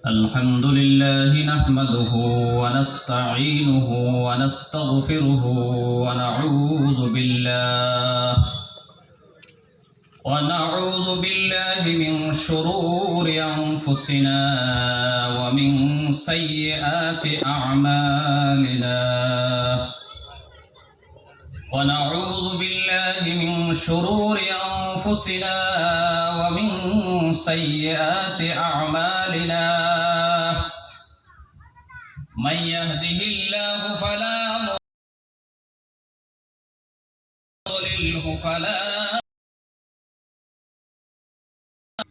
الحمد لله نحمده ونستعينه ونستغفره ونعوذ بالله من شرور أنفسنا ومن سيئات أعمالنا ونعوذ بالله من شرور أنفسنا ومن سيئات أعمالنا من يهده الله فلا مضل فلا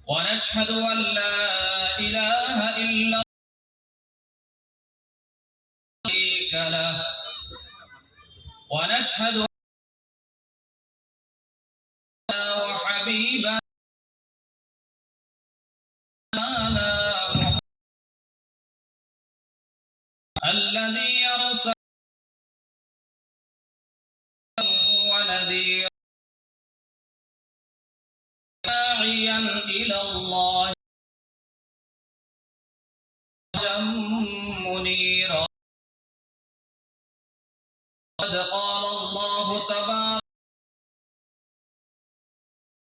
ونشهد أن لا إله إلا الله شريك له ونشهد وحبيبنا الذي أرسل ونذيرا داعيا إلى الله منيرا قد قال الله تبارك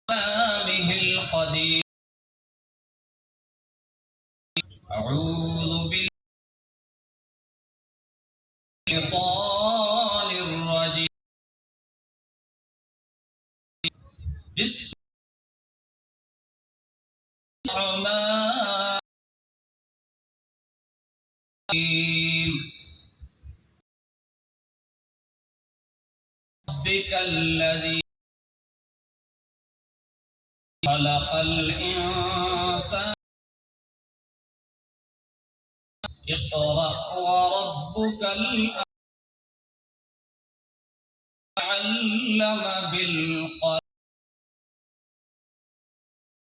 كلامه القدير أعوذ بالشيطان الرجيم بسم الله ربك الذي خلق الإنسان اقرأ وربك الأكرم علم بالقلم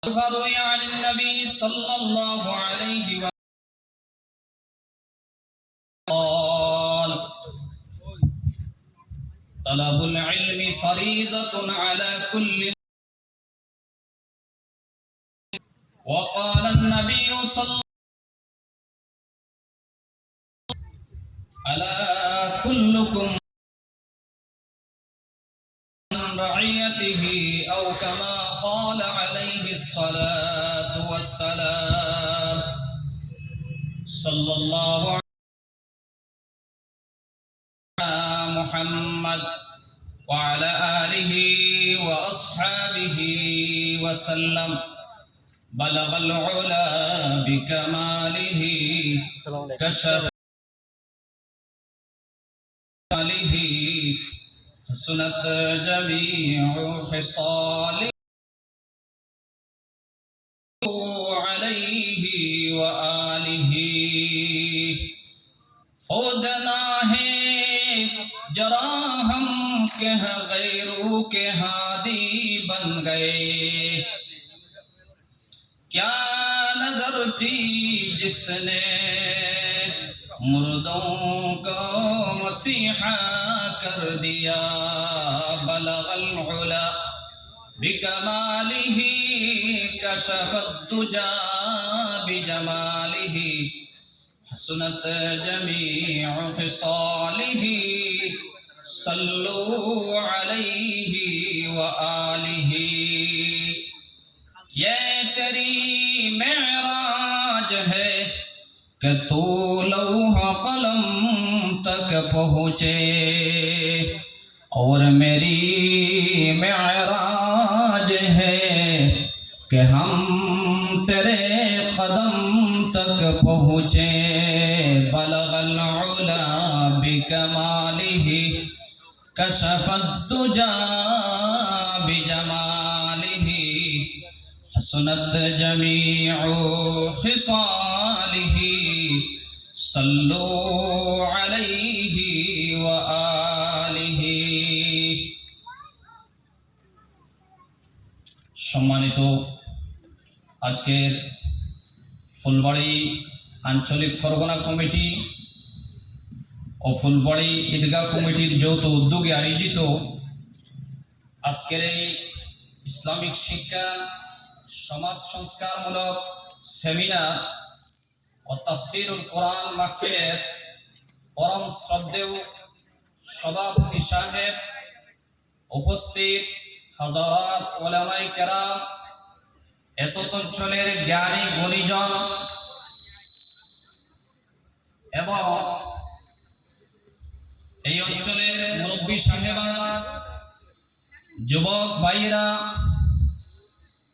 فروي عن النبي صلى الله عليه وسلم قال طلب العلم فريضة على كل وقال النبي صلى الله ألا كلكم من رعيته أو كما قال عليه الصلاة والسلام صلى الله عليه محمد وعلى آله وأصحابه وسلم بلغ العلا بكماله كشف حسنت جميع خصاله عليه وآله خودنا है जरा हम कह गैरों के हादी बन गए क्या नजर थी जिसने मुर्दों को मसीहा कर दिया बलगल उला बिकमालिही कशफत दुजा बिजमालिही हसनत जमीउ खिसालिही सल्लु अलैहि व आलिही ये तेरी मेराज है कि तू लौहा कलम तक पहुँचे और मेरी मेराज है कि हम तेरे कदम तक पहुँचे बलगल उला बिकमालिही कशफत दुजा बिजमालिही हसनत जमीउ खिसालिही सल्लु अलैहि व आलिहि সম্মানিত আজকের ফুলবাড়ি আঞ্চলিক ফরগনা কমিটি ও ফুলবাড়ি ঈদগাহ কমিটির যৌথ উদ্যোগে আয়োজিত আজকের এই ইসলামিক শিক্ষা সমাজ সংস্কারমূলক সেমিনার ও তাফসীরুল কোরআন মাহফিলের পরম শ্রদ্ধেয় সভাপতি সাহেব, উপস্থিত হাজারাত উলামায়ে কেরাম, এতদ অঞ্চলের জ্ঞানী গুণীজন এবং এই অঞ্চলের মুরব্বী সাহেবান, যুবক ভাইরা,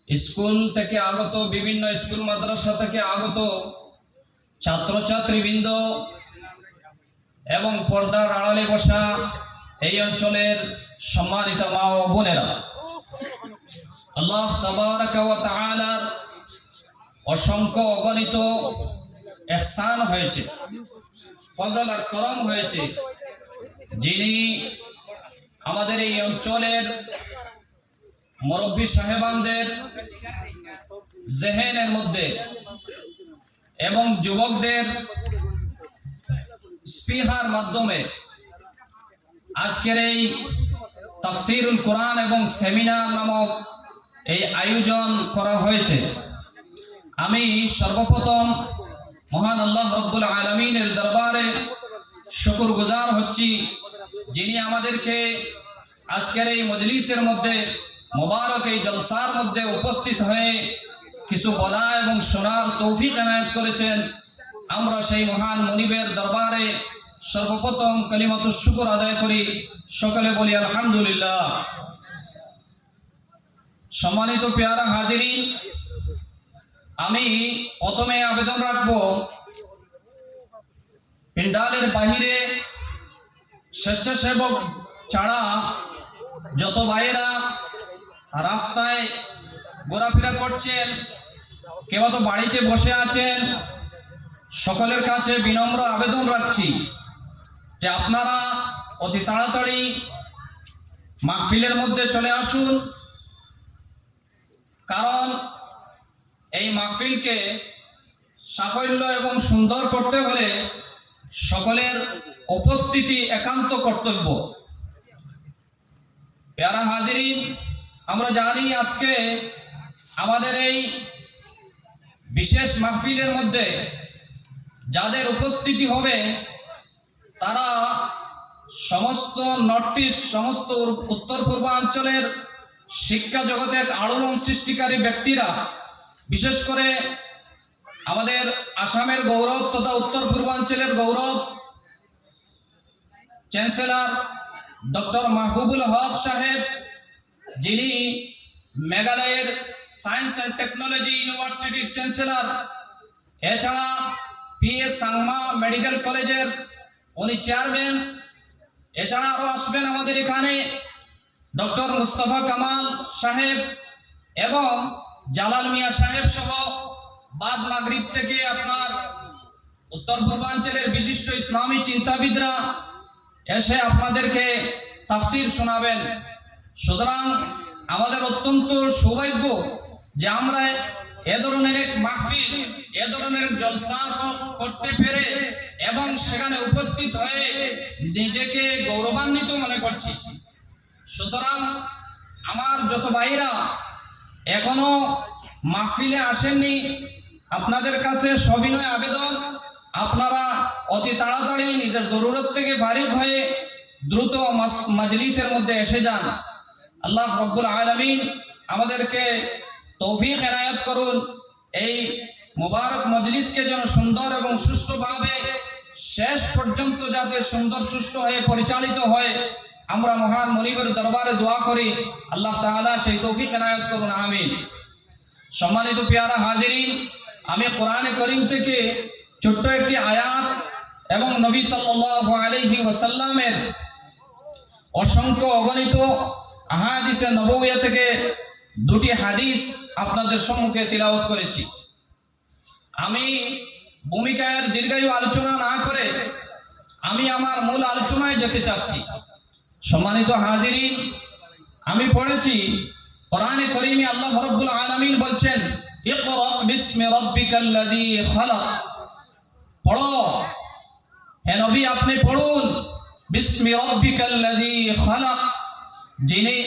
স্কুল থেকে আগত, বিভিন্ন স্কুল মাদ্রাসা থেকে আগত ছাত্রছাত্রীবৃন্দ এবং পর্দার আড়ালে বসা এই অঞ্চলের সম্মানিত মা ও বোনেরা, আল্লাহ তাবারাকা ওয়া তাআলার অসংখ্য অগণিত ইহসান হয়েছে, ফজল আর করম হয়েছে, যিনি আমাদের এই অঞ্চলের মুরব্বী সাহেবানদের জেহেনের মধ্যে এবং যুবকদের স্পিহার মাধ্যমে আজকের এই তাফসীরুল কোরআন এবং সেমিনার নামক এই আয়োজন করা হয়েছে। আমি সর্বপ্রথম মহান আল্লাহ রাব্বুল আলামিনের দরবারে শুকরগুজার হচ্ছি, যিনি আমাদেরকে আজকের এই মজলিসের মধ্যে, মোবারক এই জলসার মধ্যে উপস্থিত হয়ে কিছু বলা এবং শোনার তৌফিক এনায়েত করেছেন। আমরা সেই মহান মুনিবের দরবারে সর্বপ্রথম কালিমাতুশ শুকর আদায় করি, সকলে বলি আলহামদুলিল্লাহ। সম্মানিত পেয়ারা হাজিরিন, আমি প্রথমে আবেদন রাখবো, পেন্ডালের বাহিরে স্বেচ্ছাসেবক ছাড়া যত ভাইয়েরা রাস্তায় ঘোরাফেরা করছেন, কেউ তো বাড়িতে বসে আছেন, সকলের কাছে বিনম্র আবেদন রাখছি যে আপনারা অতি তাড়াতাড়ি মাহফিলের মধ্যে চলে আসুন, কারণ এই মাহফিলকে সাফল্য এবং সুন্দর করতে হলে সকলের উপস্থিতি একান্ত কর্তব্য। প্যারা হাজিরিন, আমরা জানি আজকে আমাদের এই বিশেষ মাহফিলের মধ্যে যাদের উপস্থিতি হবে তারা সমস্ত নর্থ ইস্ট, সমস্ত উত্তর পূর্বাঞ্চলের শিক্ষা জগতের আলোড়ন সৃষ্টিকারী ব্যক্তিরা, বিশেষ করে আমাদের আসামের গৌরব তথা উত্তর পূর্বাঞ্চলের গৌরব চ্যান্সেলর ডক্টর মাহবুবুল হক সাহেব, যিনি মেঘালয়ের সায়েন্স অ্যান্ড টেকনোলজি ইউনিভার্সিটির চ্যান্সেলর, এছাড়া পিএস সাংমা মেডিকেল কলেজের উনি চেয়ারম্যান, এছাড়া আরও আসবেন আমাদের এখানে ডক্টর মুস্তাফা কামাল সাহেব এবং জালাল মিয়া সাহেব সহ বাদ মাগরিব থেকে আপনার উত্তর পূর্বাঞ্চলের বিশিষ্ট ইসলামী চিন্তাবিদরা এসে আপনাদেরকে তাফসীর শোনাবেন। সুতরাং আমাদের অত্যন্ত সৌভাগ্য যে আমরা এ ধরনের এক মাহফিল, এ ধরনের জলসা করতে পেরে এবং সেখানে উপস্থিত হয়ে নিজেকে গৌরবান্বিত মনে করছি। সুতরাং আমার যত ভাইরা এখনো মাহফিলে আসেননি, আপনাদের কাছে সবিনয় আবেদন, আপনারা অতি তাড়াতাড়ি নিজের জরুরত থেকে ফারিগ হয়ে দ্রুত মাজলিসের মধ্যে এসে যান। আল্লাহ রাব্বুল আলামিন আমাদেরকে তৌফিক এনায়েত করুন, এই মুবারক মজলিসকে যেন সুন্দর এবং সুষ্ঠুভাবে শেষ পর্যন্ত যাতে সুন্দর সুষ্ঠু হয়ে পরিচালিত হয়, আমরা মহান মুনিবের দরবারে দোয়া করি, আল্লাহ তাআলা সেই তৌফিক এনায়েত করুন, আমিন। সম্মানিত পেয়ারা হাজিরিন, আমি কোরআনে কারীম থেকে ছোট্ট একটি আয়াত এবং নবী সাল্লাল্লাহু আলাইহি ওয়াসাল্লামের অসংখ্য অগণিত আহাদিসে নবওয়িয়া থেকে দুটি হাদিস আপনাদের সম্মুখে তিলাওয়াত করেছি। আমি ভূমিকার দীর্ঘায়ু আলোচনা না করে আমি আমার মূল আলোচনায় যেতে চাচ্ছি। সম্মানিত হাজিরিন, আমি পড়েছি কোরআনে কারীমে আল্লাহ রাব্বুল আলামিন বলছেন, ইকরা বিসমি রাব্বিকাল্লাযী খালাক। পড়ো হে নবী, আপনি পড়ুন বিসমি রাব্বিকাল্লাযী খালাক, যিনি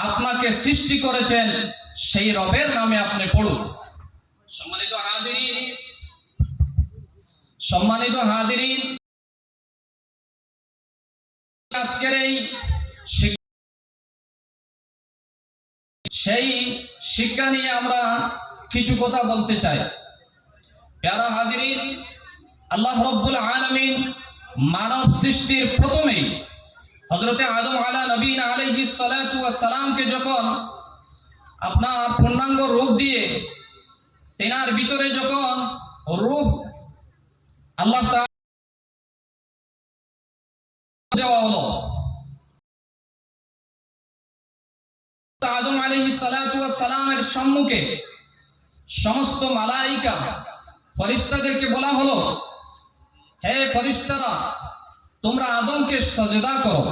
আপনাকে সৃষ্টি করেছেন সেই রবের নামে আপনি পড়ুন। সম্মানিত হাজিরিন, আজকের এই সেই শিক্ষা নিয়ে আমরা কিছু কথা বলতে চাই। প্যারা হাজিরিন, আল্লাহ রব্বুল আলামিন মানব সৃষ্টির প্রথমেই হযরতে আদম নবীন আলাইহিস সালাতু ওয়াস সালামকে যখন আপনার পূর্ণাঙ্গ রূপ দিয়ে তেনার ভিতরে যখন রূহ আল্লাহ তাআলা দেওয়া হলো, আদম আলাইহিস সালাতু ওয়াস সালামের সম্মুখে সমস্ত মালাইকা ফেরেশতাদেরকে বলা হলো, হে ফেরেশতারা, তোমরা আদমকে সাজদা করো।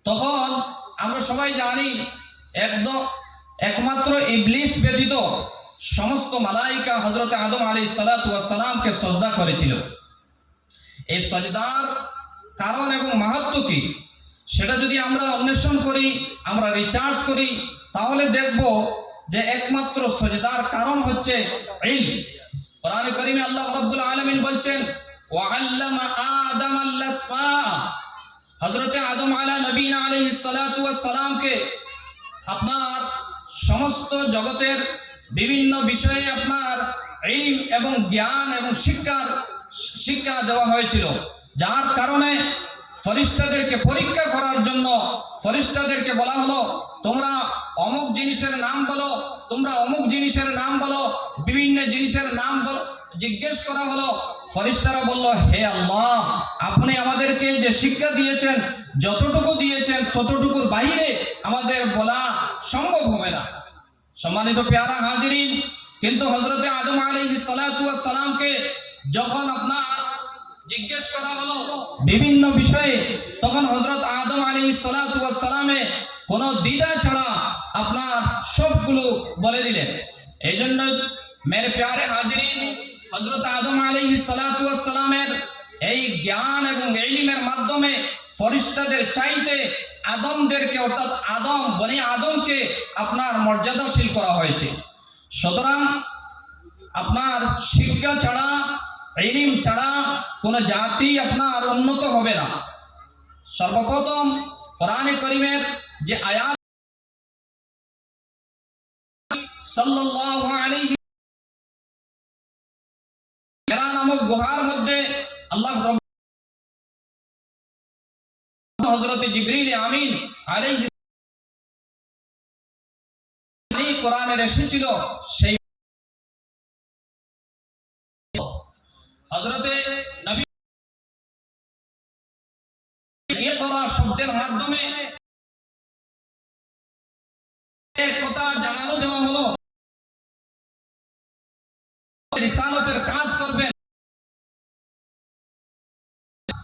তখন আমরা সবাই জানি একমাত্র ইবলিস ব্যতীত সমস্ত মালাইকা হযরতে আদম আলাইহিস সালাতু ওয়াস সালামকে সাজদা করেছিল। এই সাজদার কারণ এবং মাহাত্ম্য কি সেটা যদি আমরা অন্বেষণ করি, আমরা রিসার্চ করি, তাহলে দেখব যে একমাত্র সাজদার কারণ হচ্ছে ইলম। কোরআনে কারীমে আল্লাহ রাব্বুল আলামিন বলছেন, ওয়া আল্লামা আদামাল আসমা, হযরতে আদম নবীন আলাইহিস সালাতু ওয়াস সালামকে আপনার সমস্ত জগতের বিভিন্ন বিষয়ে আপনার ইলম এবং জ্ঞান এবং শিক্ষা দেওয়া হয়েছিল, যার কারণে ফেরেশতাদেরকে পরীক্ষা করার জন্য ফেরেশতাদেরকে বলা হলো, তোমরা অমুক জিনিসের নাম বলো, তোমরা অমুক জিনিসের নাম বলো, বিভিন্ন জিনিসের নাম বলো, জিজ্ঞেস করা হলো। ফেরেশতারা বলল, হে আল্লাহ, আপনি আমাদেরকে যে শিক্ষা দিয়েছেন, যতটুকু দিয়েছেন ততটুকুর বাইরে আমাদের বলা সম্ভব হবে না। সম্মানিত পেয়ারা হাজিরিন, কিন্তু হযরতে আদম আলাইহিস সালাতু ওয়াস সালামকে যখন আপনার জিজ্ঞেস করা হলো বিভিন্ন বিষয়ে, তখন হযরত আদম আলাইহিস সালাতু ওয়াস সালামে কোনো দ্বিধা ছাড়া আপনার সবগুলো বলে দিলেন। এই জন্য মেরে প্যারে হাজিরিন, হযরত আদম আলাইহিস সালাতু ওয়াস সালামের এই জ্ঞান এবং ইলমের মাধ্যমে ফেরেশতাদের চাইতে আদমদেরকে, অর্থাৎ বনি আদমকে আপনার মর্যাদাশীল করা হয়েছে। সুতরাং আপনার শিক্ষা ছাড়া, ইলম ছাড়া কোন জাতি আপনার উন্নত হবে না। সর্বপ্রথম কোরআনে কারীমের যে আয়াত সাল্লাল্লাহু আলাইহি হিরা নামক গুহার মধ্যে আল্লাহ হযরত জিবরিল আমিন আলাইহিস কোরআনের এসেছিল, সেই হযরতে নবী ইকরা শব্দের মাধ্যমে এক কথা জানানো দেওয়া হলো, রিসালাতের কাজ করবেন,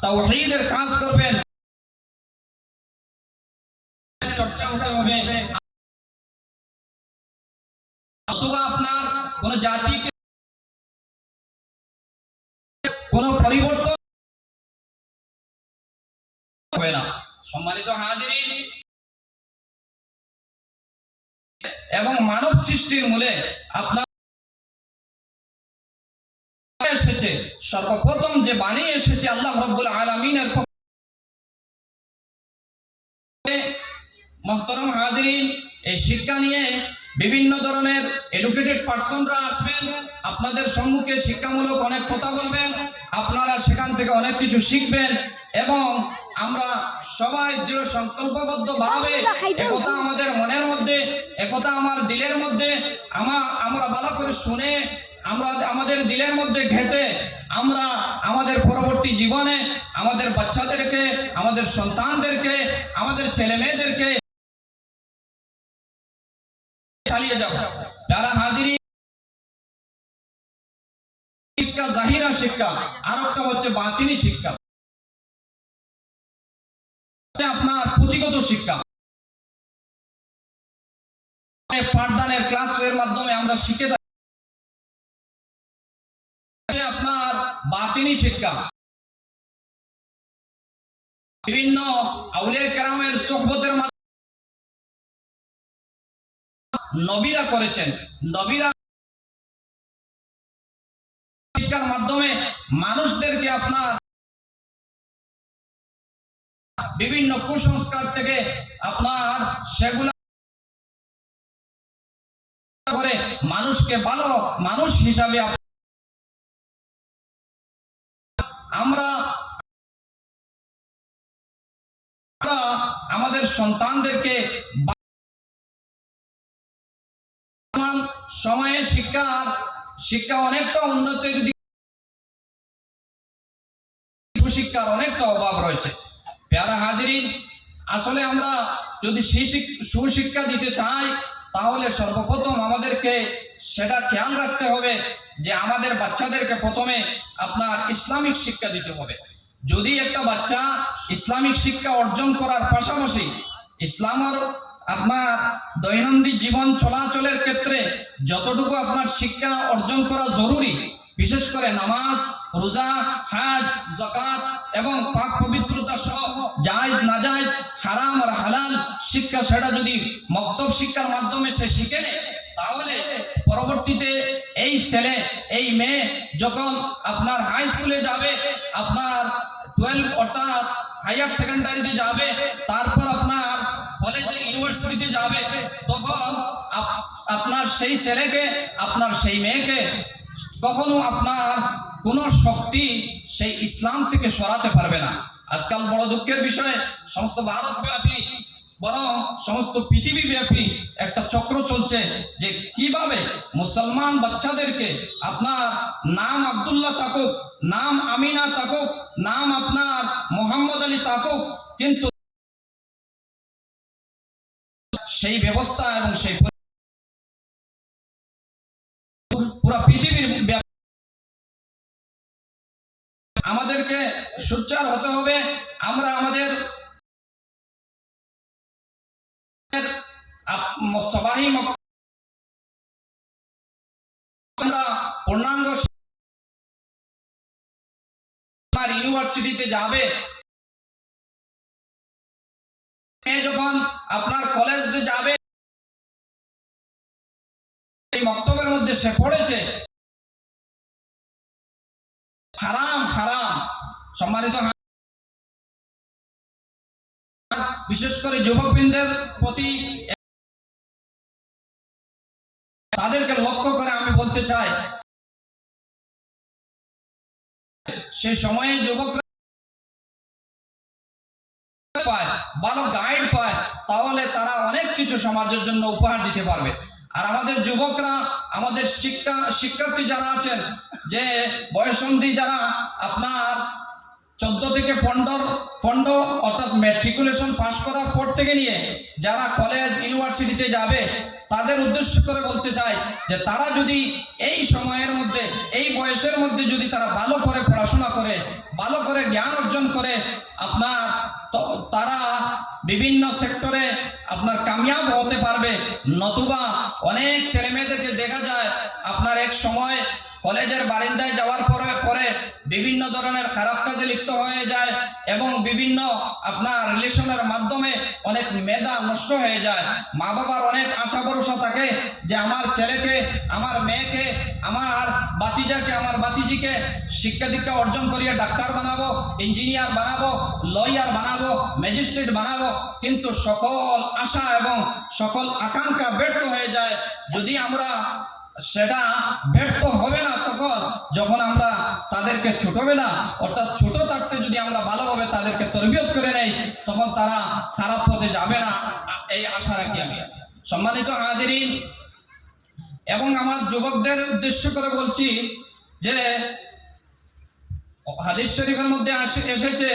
তাওহীদের কাজ করবেন, চর্চা হতে হবে। অথবা আপনার কোন জাতিকে কোন পরিবর্তন হবে না। সম্মানিত হাজিরিন, এবং মানব সৃষ্টির মূলে আপনার এসেছে, সর্বপ্রথম যে বাণী এসেছে আল্লাহ রাব্বুল আলামিনের পক্ষে। মুহতারাম হাজিরিন, এই শিক্ষা নিয়ে বিভিন্ন ধরনের এডুকেটেড পার্সনরা আসবেন, আপনাদের সম্মুখে শিক্ষামূলক অনেক কথা বলবেন, আপনারা সেখান থেকে অনেক কিছু শিখবেন, এবং আমরা সবাই দৃঢ় সংকল্পবদ্ধ ভাবে একথা আমাদের মনের মধ্যে, একথা আমার দিলের মধ্যে আমরা ভালো করে শুনে, আমরা আমাদের দিলের মধ্যে ঘেঁটে আমরা আমাদের পরবর্তী জীবনে আমাদের বাচ্চাদেরকে, আমাদের সন্তানদেরকে, আমাদের ছেলে মেয়েদেরকে চালিয়ে যাব। যারা হাজিরি শিক্ষা, জাহিরা শিক্ষা, আর একটা হচ্ছে বাতিনি শিক্ষা, আপনার পুঁথিগত শিক্ষা। পাঠদানের ক্লাসের মাধ্যমে আমরা শিখে থাকি। আপনার বাতিনি শিক্ষা, বিভিন্ন আউলিয়া কেরামের সোহবতের মাধ্যমে নবীরা করেছেন। নবীরা শিক্ষার মাধ্যমে মানুষদেরকে আপনার বিভিন্ন কুসংস্কার থেকে আপনার সেগুলা করে মানুষকে ভালো মানুষ হিসাবে আমরা আমাদের সন্তানদেরকে সময়ে শিক্ষা অনেকটা উন্নতির দিকে, শিক্ষার অনেকটা অভাব রয়েছে। প্যারা হাজিরিন, আসলে আমরা যদি সুশিক্ষা দিতে চাই তাহলে সর্বপ্রথম আমাদেরকে সেটা খেয়াল রাখতে হবে যে আমাদের বাচ্চাদেরকে প্রথমে আপনার ইসলামিক শিক্ষা দিতে হবে। যদি একটা বাচ্চা ইসলামিক শিক্ষা অর্জন করার পাশাপাশি ইসলামের আপনার দৈনন্দিন জীবন চলাচলের ক্ষেত্রে যতটুকু আপনার শিক্ষা অর্জন করা জরুরি, বিশেষ করে নামাজ, রোজা, হজ, যাকাত এবং পাক পবিত্রতা সহ জায়েজ নাজায়েজ, হারাম আর হালাল শিক্ষা সেটা যদি মক্তব শিক্ষার মাধ্যমে সে শিখে নেয়, তাহলে পরবর্তীতে এই ছেলে এই মেয়ে যখন আপনার হাই স্কুলে যাবে, আপনার 12 অর্থাৎ হায়ার সেকেন্ডারিতে যাবে, তারপর আপনার কলেজে ইউনিভার্সিটিতে যাবে, তখন আপনার সেই ছেলেকে আপনার সেই মেয়েকে কখনো আপনার কোনো শক্তি সেই ইসলাম থেকে সরাতে পারবে না। আজকাল বড় দুঃখের বিষয়, সমস্ত ভারতব্যাপী বরং সমস্ত পৃথিবী ব্যাপী একটা চক্র চলছে যে কিভাবে মুসলমান বাচ্চাদেরকে আপনার নাম আব্দুল্লাহ থাকুক, নাম আমিনা থাকুক, নাম আপনার মোহাম্মদ আলী থাকুক, কিন্তু সেই ব্যবস্থা এবং সেই পুরো পৃথিবীর আমাদেরকে সোচ্চার হতে হবে। আমরা আমাদের সবাই আমরা পূর্ণাঙ্গ ইউনিভার্সিটিতে যাবে, যখন আপনার কলেজে যাবে, এই বক্তব্যের মধ্যে সে পড়েছে হারাম হারাম। সম্মানিত বিশেষ করে যুবকবৃন্দের প্রতি তাদেরকে লক্ষ্য করে আমি বলতে চাই, সে সময়ে যুবকরা পায়, ভালো গাইড পায়, তাহলে তারা অনেক কিছু সমাজের জন্য উপহার দিতে পারবে। আর আমাদের যুবকরা, আমাদের শিক্ষার্থী যারা আছেন, যে বয়সন্ধি যারা আপনার 14 থেকে 15 অর্থাৎ ম্যাট্রিকুলেশন পাস করার পর থেকে নিয়ে যারা কলেজ ইউনিভার্সিটিতে যাবে, তাদের উদ্দেশ্য করে বলতে চাই যে তারা যদি এই সময়ের মধ্যে, এই বয়সের মধ্যে যদি তারা ভালো করে পড়াশোনা করে, ভালো করে জ্ঞান অর্জন করে, আপনার তারা বিভিন্ন সেক্টরে আপনার কামিয়াব হতে পারবে। নতুবা অনেক ছেলে মেয়েদেরকে দেখা যায় আপনার এক সময় কলেজের বারিন্দায় যাওয়ার পরে বিভিন্ন ধরনের খারাপ কাজে লিপ্ত হয়ে যায় এবং বিভিন্ন আপনার রিলেশনের মাধ্যমে অনেক মেধা নষ্ট হয়ে যায়। মা বাবার অনেক আশা ভরসা থাকে যে আমার ছেলেকে, আমার মেয়েকে, আমার বাতিজাকে, আমার বাতিজিকে শিক্ষা দীক্ষা অর্জন করিয়ে ডাক্তার বানাবো, ইঞ্জিনিয়ার বানাবো, লয়ার বানাবো, ম্যাজিস্ট্রেট বানাবো, কিন্তু সকল আশা এবং সকল আকাঙ্ক্ষা ব্যর্থ হয়ে যায়। যদি আমরা সেটা ব্যর্থ হবে না তখন যখন আমরা তাদেরকে ছোটবেলা অর্থাৎ ছোট থাকতে যদি আমরা ভালোভাবে তাদেরকে তরবিয়ত করে নেই, তখন তারা খারাপ পথে যাবে না, এই আশা রাখি আমি। সম্মানিত হাজিরিন, এবং আমার যুবকদের উদ্দেশ্য করে বলছি যে হাদিস শরীফের মধ্যে এসেছে,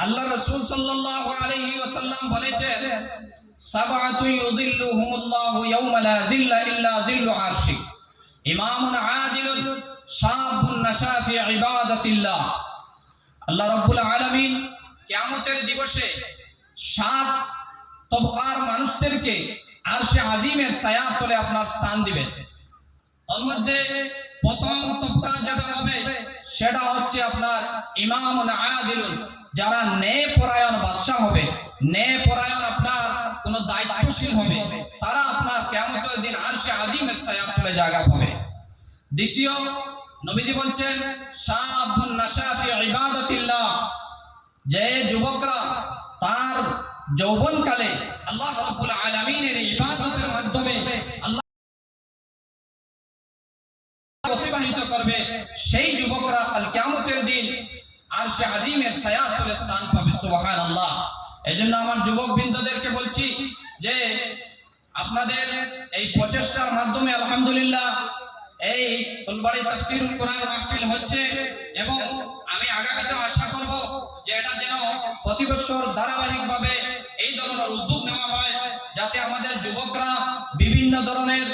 আল্লাহ রাসূল সাল্লাল্লাহু আলাইহি ওয়াসাল্লাম বলেছেন, সাবআতু ইউযিল্লুহুমুল্লাহু ইয়াওমা লা যিল্লা ইল্লা যিল্লু আরশি, ইমামুন আদিলুন, শাবুন নাশা ফি ইবাদাতিল্লাহ। আল্লাহ রাব্বুল আলামিন কিয়ামতের দিবসে 7 তবকার মানুষদেরকে আরশে আজিমের ছায়ার তলে আপনার স্থান দিবেন। তার মধ্যে প্রথম তবকা যেটা হবে সেটা হচ্ছে আপনার ইমামুন আদিলুন, যারা ন্যায়পরায়ণ বাদশা হবে, ন্যায়পরায়ণ আপনার কোন দায়িত্বশীল হবে, তারা আপনার কিয়ামতের দিন আরশে আজিমের ছায়া তলে জায়গা পাবে। দ্বিতীয়, নবীজি বলছেন শাবুন নাশা ফি ইবাদাতিল্লাহ, যে যুবকরা তার যৌবনকালে আল্লাহ রাব্বুল আলামিনের ইবাদতের মাধ্যমে আল্লাহ অতিবাহিত করবে, সেই যুবকরা কাল কিয়ামতের দিন আরশে আজিমের ছায়াতলে স্থান পাবে। সুবহানাল্লাহ। এজন্য আমার যুবক বৃন্দদেরকে বলছি যে আপনাদের এই প্রচেষ্টার মাধ্যমে আলহামদুলিল্লাহ এই ফুলবাড়ি তাফসীরুল কোরআন মাহফিল হচ্ছে, এবং আমি আগামীতে আশা করব যে এটা যেন প্রতি বছর ধারাবাহিকভাবে এই ধরনের উদ্যোগ নেওয়া হয়, যাতে আমাদের যুবকরা বিভিন্ন ধরনের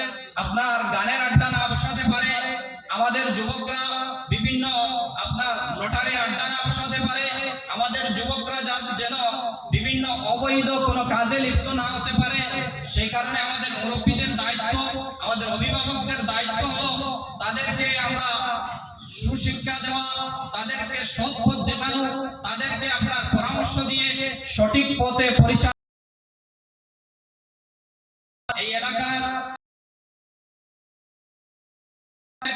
আপনার গানের আড্ডা না বসাতে পারে, আমাদের যুবকরা বিভিন্ন আপনার লটারি আড্ডা না বসাতে পারে, আমাদের যুবকরা যেন বিভিন্ন অবৈধ কোনো কাজে লিপ্ত না হতে পারে। সেই কারণে আমাদের মুরব্বীদের দায়িত্ব, আমাদের অভিভাবকদের দায়িত্ব হলো তাদেরকে আমরা সুশিক্ষা দেওয়া, তাদেরকে সৎ পথ দেখানো, তাদেরকে আপনার পরামর্শ দিয়ে সঠিক পথে পরিচালনা। এই এলাকার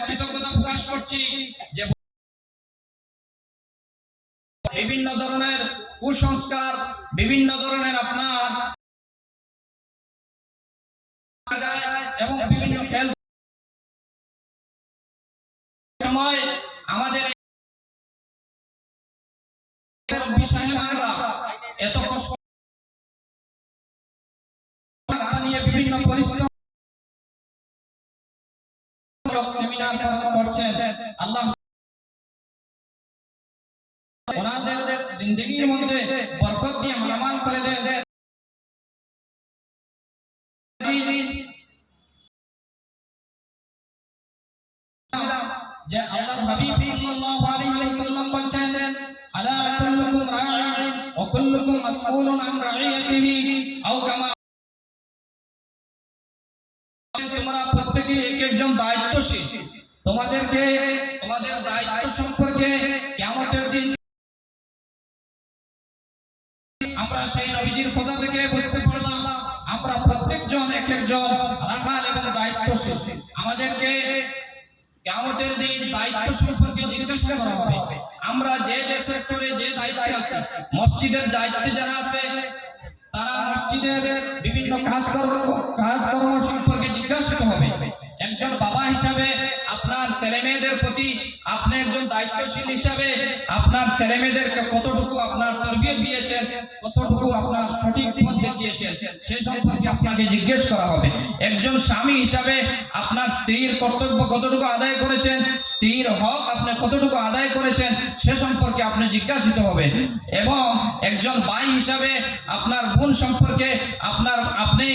কৃতজ্ঞতা প্রকাশ করছি যে বিভিন্ন ধরনের কুসংস্কার, বিভিন্ন ধরনের আপনার এবং বিভিন্ন খেল সময় আমাদের সাহেবরা এত কষ্ট নিয়ে বিভিন্ন পরিশ্রম সেমিনার করছেন, আল্লাহ ওনাদের জিন্দগির মধ্যে বরকত দিয়ে মালামাল করে দেন। যে আল্লাহর হাবিব সাল্লাল্লাহু আলাইহি ওয়াসাল্লাম বলেন, আলা কুল্লুকুম রা'in ওয়া কুল্লুকুম মাসউলুন আন রা'iyatihi আও কামা, তোমরা প্রত্যেকে এক একজন দায়িত্বশীল, তোমাদেরকে তোমাদের দায়িত্ব সম্পর্কে কিয়ামতের দিন আমরা সেই নবীজির কথা থেকে বুঝতে পারলাম আমরা প্রত্যেকজন এক একজন রাখাল এবং দায়িত্বশীল। আমাদেরকে কিয়ামতের দিন দায়িত্ব সম্পর্কে জিজ্ঞাসা করা হবে। আমরা যে যে সেক্টরে যে দায়িত্বে আছি, মসজিদের দায়িত্বে যারা আছে তারা মসজিদের বিভিন্ন কাজকর্ম সম্পর্কে জিজ্ঞাসা হবে। একজন বাবা হিসাবে আপনার ছেলে মেয়েদের প্রতি আপনি একজন দায়িত্বশীল হিসাবে আপনার ছেলে মেয়েদেরকে কতটুকু আপনার তরবিয়ত দিয়েছেন, কতটুকু আপনার সঠিক পথ দেখিয়েছেন, সে সম্পর্কে আপনাকে জিজ্ঞেস করা হবে। একজন স্বামী হিসাবে আপনার স্ত্রীর কর্তব্য কতটুকু আদায় করেছেন, স্ত্রীর হক আপনি কতটুকু আদায় করেছেন, সে সম্পর্কে আপনি জিজ্ঞাসিত হবে। এবং একজন ভাই হিসাবে আপনার বোন সম্পর্কে আপনি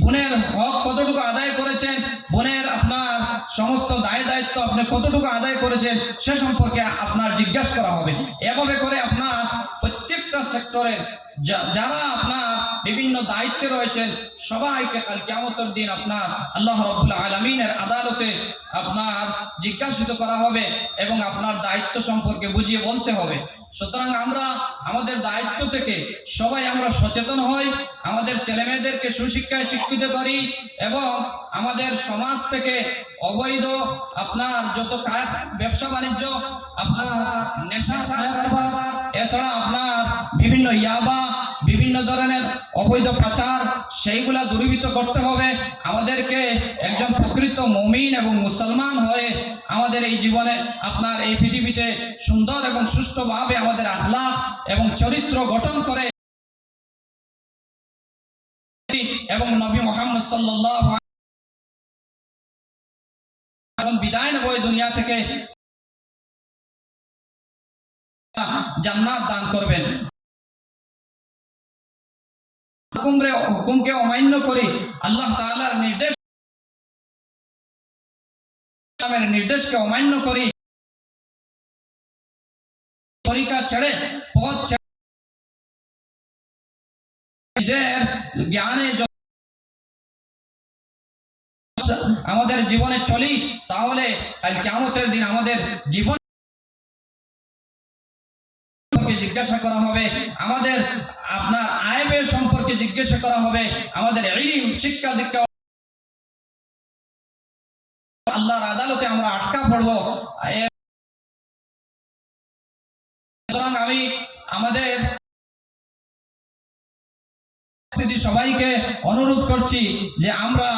বোনের হক কতটুকু আদায় করেছেন, বোনের আপনার সমস্ত দায়িত্ব আপনি কতটুকু আদায় করেছেন, সে সম্পর্কে আপনার জিজ্ঞাসা করা হবে। এভাবে করে আপনার প্রত্যেকটা সেক্টরের যারা আপনার বিভিন্ন দায়িত্বে রয়েছেন সবাইকে কাল কিয়ামতের দিন আপনার আল্লাহ রাব্বুল আলামিনের আদালতে আপনার জিজ্ঞাসিত করা হবে এবং আপনার দায়িত্ব সম্পর্কে বুঝিয়ে বলতে হবে। সুতরাং আমরা আমাদের দায়িত্ব থেকে সবাই আমরা সচেতন হই, আমাদের ছেলেমেয়েদেরকে সুশিক্ষায় শিক্ষিত করি এবং আমাদের সমাজ থেকে অবৈধ আপনার যত ব্যবসা বাণিজ্য, আপনার নেশা কারবার, এছাড়া আপনার বিভিন্ন ইয়াবা, বিভিন্ন ধরনের অবৈধ পাচার, সেইগুলা দূরীভূত করতে হবে। আমাদেরকে একজন প্রকৃত মুমিন এবং মুসলমান হয়ে আমাদের এই জীবনে আপনার এই পৃথিবীতে সুন্দর এবং সুষ্ঠুভাবে আমাদের আখলাক এবং চরিত্র গঠন করে এবং নবী মুহাম্মদ সাল্লাল্লাহু আলাইহি ওয়াসাল্লাম বিদায় নেব এই দুনিয়া থেকে, জান্নাত দান করবেন। হুকুমকে অমান্য করি আল্লাহ তাআলার নির্দেশকে অমান্য করি, তরিকা ছেড়ে পথ ছেড়ে নিজের জ্ঞানে আমাদের জীবনে চলি, তাহলে কাল কিয়ামতের দিন আমাদের জীবন জিজ্ঞাসা করা হবে, আমাদের আপনার আয়েবের সম্পর্কে জিজ্ঞাসা করা হবে, আমাদের ইলম শিক্ষা দীক্ষা আল্লাহর আদালতে আমরা আটকা পড়বো। সুতরাং আমি আমাদের সবাইকে অনুরোধ করছি যে আমরা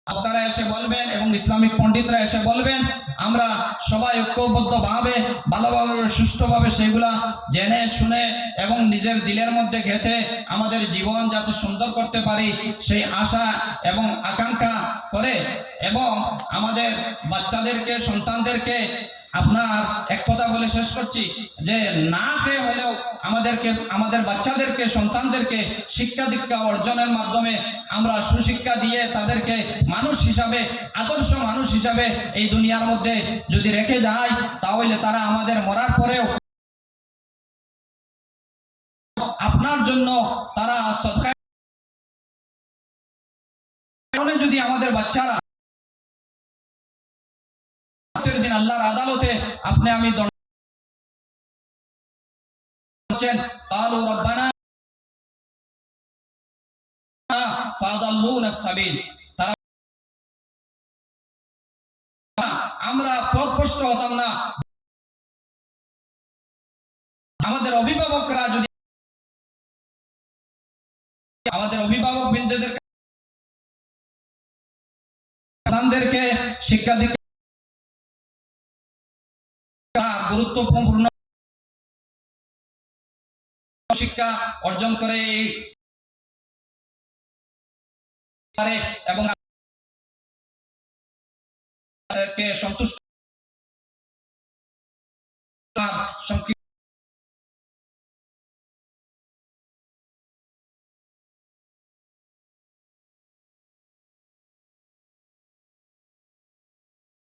আপনারা এসে বলবেন এবং ইসলামিক পণ্ডিতরা এসে বলবেন, আমরা সবাই ঐক্যবদ্ধভাবে ভালোভাবে সুষ্ঠুভাবে সেগুলা জেনে শুনে এবং নিজের দিলের মধ্যে গেঁথে আমাদের জীবন যাতে সুন্দর করতে পারি সেই আশা এবং আকাঙ্ক্ষা করে, এবং আমাদের বাচ্চাদেরকে সন্তানদেরকে আপনার এক কথা বলে শেষ করছি যে না খেয়ে হলেও আমাদের বাচ্চাদেরকে সন্তানদেরকে শিক্ষা দীক্ষা অর্জনের মাধ্যমে আমরা সুশিক্ষা দিয়ে তাদেরকে মানুষ হিসাবে আদর্শ মানুষ হিসাবে এই দুনিয়ার মধ্যে যদি রেখে যায়, তাহলে তারা আমাদের মরার পরেও আপনার জন্য তারা সদকা যদি আমাদের বাচ্চারা দিন আল্লাহর আদালতে আপনি আমি قالوا ربنا فأضلونا السبيل, আমরা পথভ্রষ্ট হতাম না। আমাদের অভিভাবকরা যদি আমাদের অভিভাবক বৃন্দদেরকে শিক্ষা দীক্ষা গুরুত্বপূর্ণ শিক্ষা অর্জন করে এবং সন্তুষ্ট